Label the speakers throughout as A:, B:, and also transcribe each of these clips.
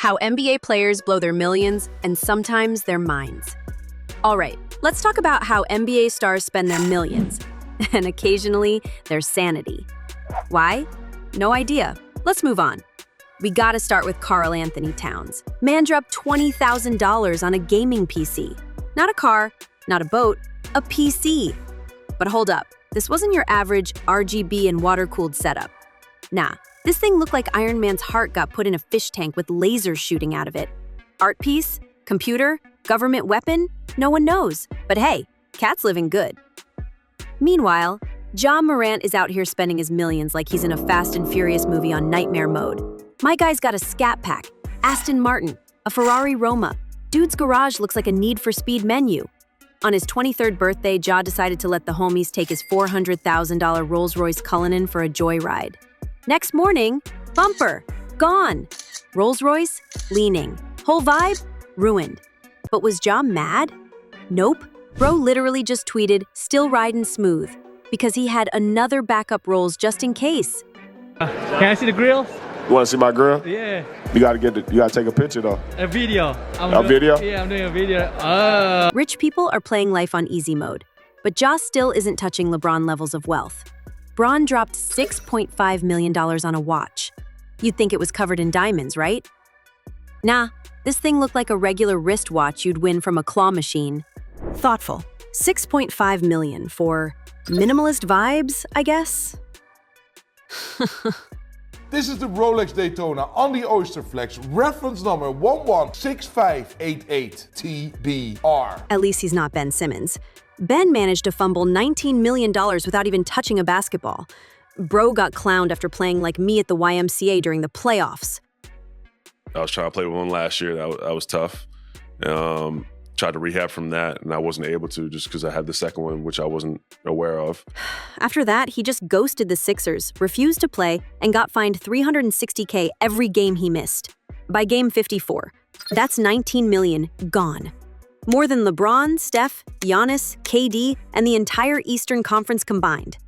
A: How NBA players blow their millions and sometimes their minds. All right, let's talk about how NBA stars spend their millions and occasionally their sanity. Why? No idea. Let's move on. We gotta start with Karl Anthony Towns. Man dropped $20,000 on a gaming PC. Not a car, not a boat, a PC. But hold up, this wasn't your average RGB and water-cooled setup. Nah, this thing looked like Iron Man's heart got put in a fish tank with lasers shooting out of it. Art piece? Computer? Government weapon? No one knows. But hey, cat's living good. Meanwhile, Ja Morant is out here spending his millions like he's in a Fast and Furious movie on nightmare mode. My guy's got a Scat Pack, Aston Martin, a Ferrari Roma. Dude's garage looks like a Need for Speed menu. On his 23rd birthday, Ja decided to let the homies take his $400,000 Rolls-Royce Cullinan for a joyride. Next morning, bumper, gone. Rolls-Royce, leaning. Whole vibe, ruined. But was Ja mad? Nope. Bro literally just tweeted, still riding smooth, because he had another backup Rolls just in case.
B: Can I see the grill?
C: You want to see my grill?
B: Yeah.
C: You gotta take a picture though.
B: A video.
C: Video?
B: Yeah, I'm doing a video.
A: Rich people are playing life on easy mode, but Ja still isn't touching LeBron levels of wealth. Bron dropped $6.5 million on a watch. You'd think it was covered in diamonds, right? Nah, this thing looked like a regular wristwatch you'd win from a claw machine. Thoughtful. $6.5 million for minimalist vibes, I guess?
D: This is the Rolex Daytona on the Oyster Flex, reference number 116588TBR.
A: At least he's not Ben Simmons. Ben managed to fumble $19 million without even touching a basketball. Bro got clowned after playing like me at the YMCA during the playoffs.
E: I was trying to play with one last year. That was tough. Tried to rehab from that, and I wasn't able to just because I had the second one, which I wasn't aware of.
A: After that, he just ghosted the Sixers, refused to play, and got fined $360K every game he missed. By game 54, that's $19 million gone. More than LeBron, Steph, Giannis, KD, and the entire Eastern Conference combined.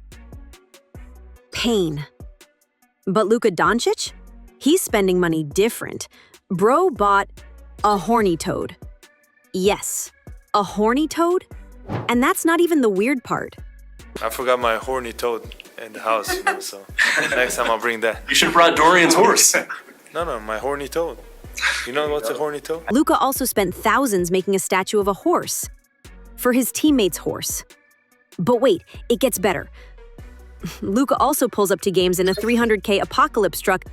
A: Pain. But Luka Doncic? He's spending money different. Bro bought a horny toad. Yes, a horny toad? And that's not even the weird part.
F: I forgot my horny toad in the house, so next time I'll bring that.
G: You should have brought Dorian's horse.
F: No, my horny toad. You know what's a horny toad?
A: Luka also spent thousands making a statue of a horse. For his teammate's horse. But wait, it gets better. Luka also pulls up to games in a $300K apocalypse truck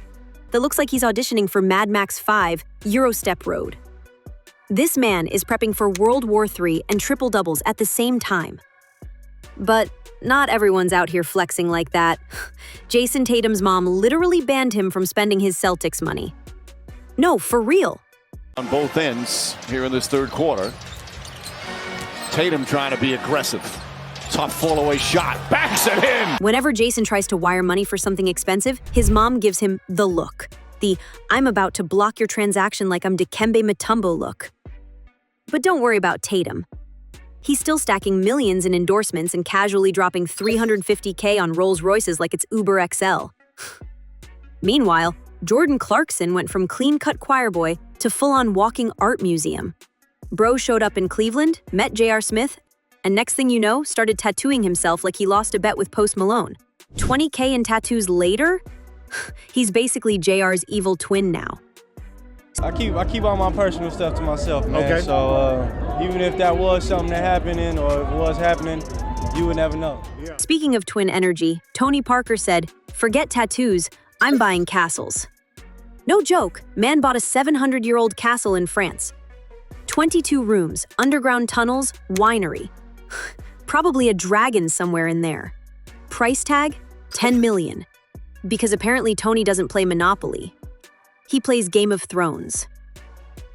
A: that looks like he's auditioning for Mad Max 5 Eurostep Road. This man is prepping for World War III and triple doubles at the same time. But not everyone's out here flexing like that. Jason Tatum's mom literally banned him from spending his Celtics money. No, for real.
H: On both ends here in this third quarter. Tatum trying to be aggressive. Tough fall-away shot. Backs it in!
A: Whenever Jason tries to wire money for something expensive, his mom gives him the look. The I'm about to block your transaction like I'm Dikembe Mutombo look. But don't worry about Tatum. He's still stacking millions in endorsements and casually dropping $350K on Rolls Royces like it's Uber XL. Meanwhile, Jordan Clarkson went from clean-cut choir boy to full-on walking art museum. Bro showed up in Cleveland, met J.R. Smith, and next thing you know, started tattooing himself like he lost a bet with Post Malone. $20K in tattoos later? He's basically JR's evil twin now.
I: I keep all my personal stuff to myself, man.
C: Okay.
I: So even if that was something that happening or if it was happening, you would never know.
C: Yeah.
A: Speaking of twin energy, Tony Parker said, "Forget tattoos, I'm buying castles." No joke, man bought a 700-year-old castle in France. 22 rooms, underground tunnels, winery. Probably a dragon somewhere in there. Price tag? $10 million. Because apparently Tony doesn't play Monopoly. He plays Game of Thrones.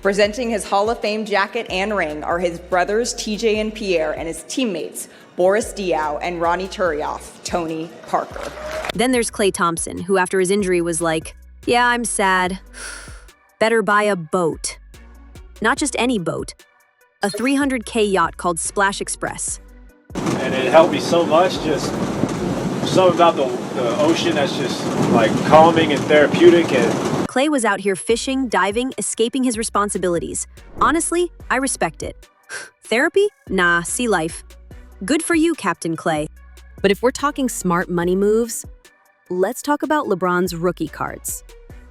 J: Presenting his Hall of Fame jacket and ring are his brothers TJ and Pierre and his teammates Boris Diaw and Ronnie Turioff, Tony Parker.
A: Then there's Klay Thompson, who after his injury was like, "Yeah, I'm sad. Better buy a boat." Not just any boat. A $300K yacht called Splash Express.
K: And it helped me so much, just something about the ocean that's just like calming and therapeutic. And
A: Clay was out here fishing, diving, escaping his responsibilities. Honestly, I respect it. Therapy? Nah, see life. Good for you, Captain Clay. But if we're talking smart money moves, let's talk about LeBron's rookie cards.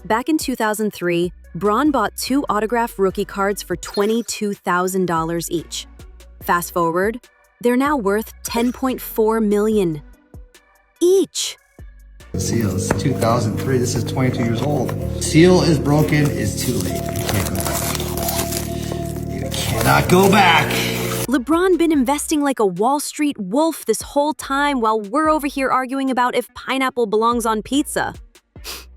A: Back in 2003, Bron bought 2 autographed rookie cards for $22,000 each. Fast forward, they're now worth $10.4 million each.
G: Seals, 2003. This is 22 years old. Seal is broken. Is too late. You can't go back. You cannot go back.
A: LeBron been investing like a Wall Street wolf this whole time while we're over here arguing about if pineapple belongs on pizza.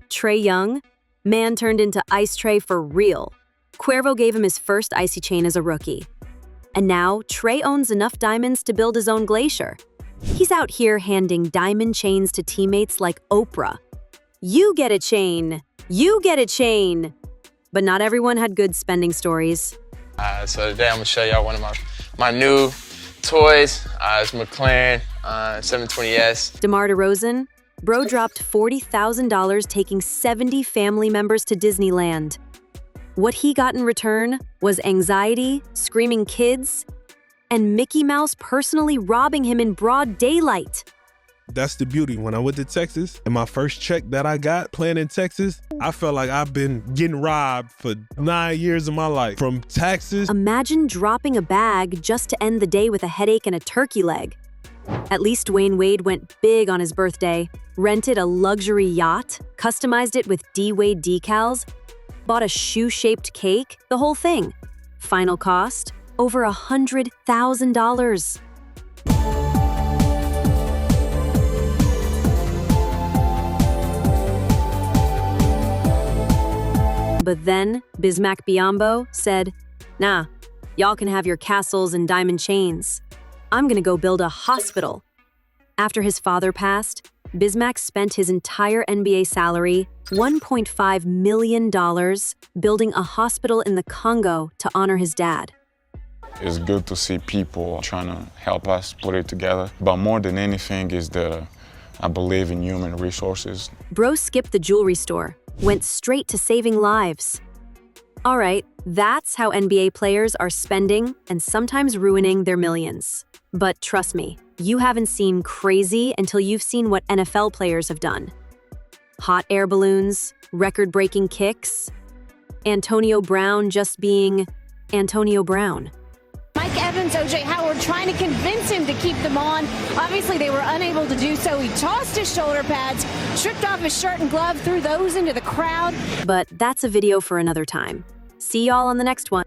A: Trae Young? Man turned into Ice Trae for real. Cuervo gave him his first icy chain as a rookie. And now, Trae owns enough diamonds to build his own glacier. He's out here handing diamond chains to teammates like Oprah. You get a chain. You get a chain. But not everyone had good spending stories.
L: So today I'm gonna show y'all one of my new toys. It's McLaren 720S.
A: DeMar DeRozan? Bro dropped $40,000 taking 70 family members to Disneyland. What he got in return was anxiety, screaming kids, and Mickey Mouse personally robbing him in broad daylight.
M: That's the beauty. When I went to Texas, and my first check that I got playing in Texas, I felt like I've been getting robbed for 9 years of my life. From taxes.
A: Imagine dropping a bag just to end the day with a headache and a turkey leg. At least Dwayne Wade went big on his birthday, rented a luxury yacht, customized it with D-Wade decals, bought a shoe-shaped cake, the whole thing. Final cost? Over $100,000. But then, Bismack Biyombo said, nah, y'all can have your castles and diamond chains. I'm gonna go build a hospital. After his father passed, Bismack spent his entire NBA salary, $1.5 million, building a hospital in the Congo to honor his dad.
N: It's good to see people trying to help us put it together. But more than anything is that I believe in human resources.
A: Bro skipped the jewelry store, went straight to saving lives. All right, that's how NBA players are spending and sometimes ruining their millions. But trust me, you haven't seen crazy until you've seen what NFL players have done. Hot air balloons, record-breaking kicks, Antonio Brown just being Antonio Brown.
O: Mike Evans, O.J. Howard trying to convince him to keep them on. Obviously, they were unable to do so. He tossed his shoulder pads, stripped off his shirt and glove, threw those into the crowd.
A: But that's a video for another time. See y'all on the next one.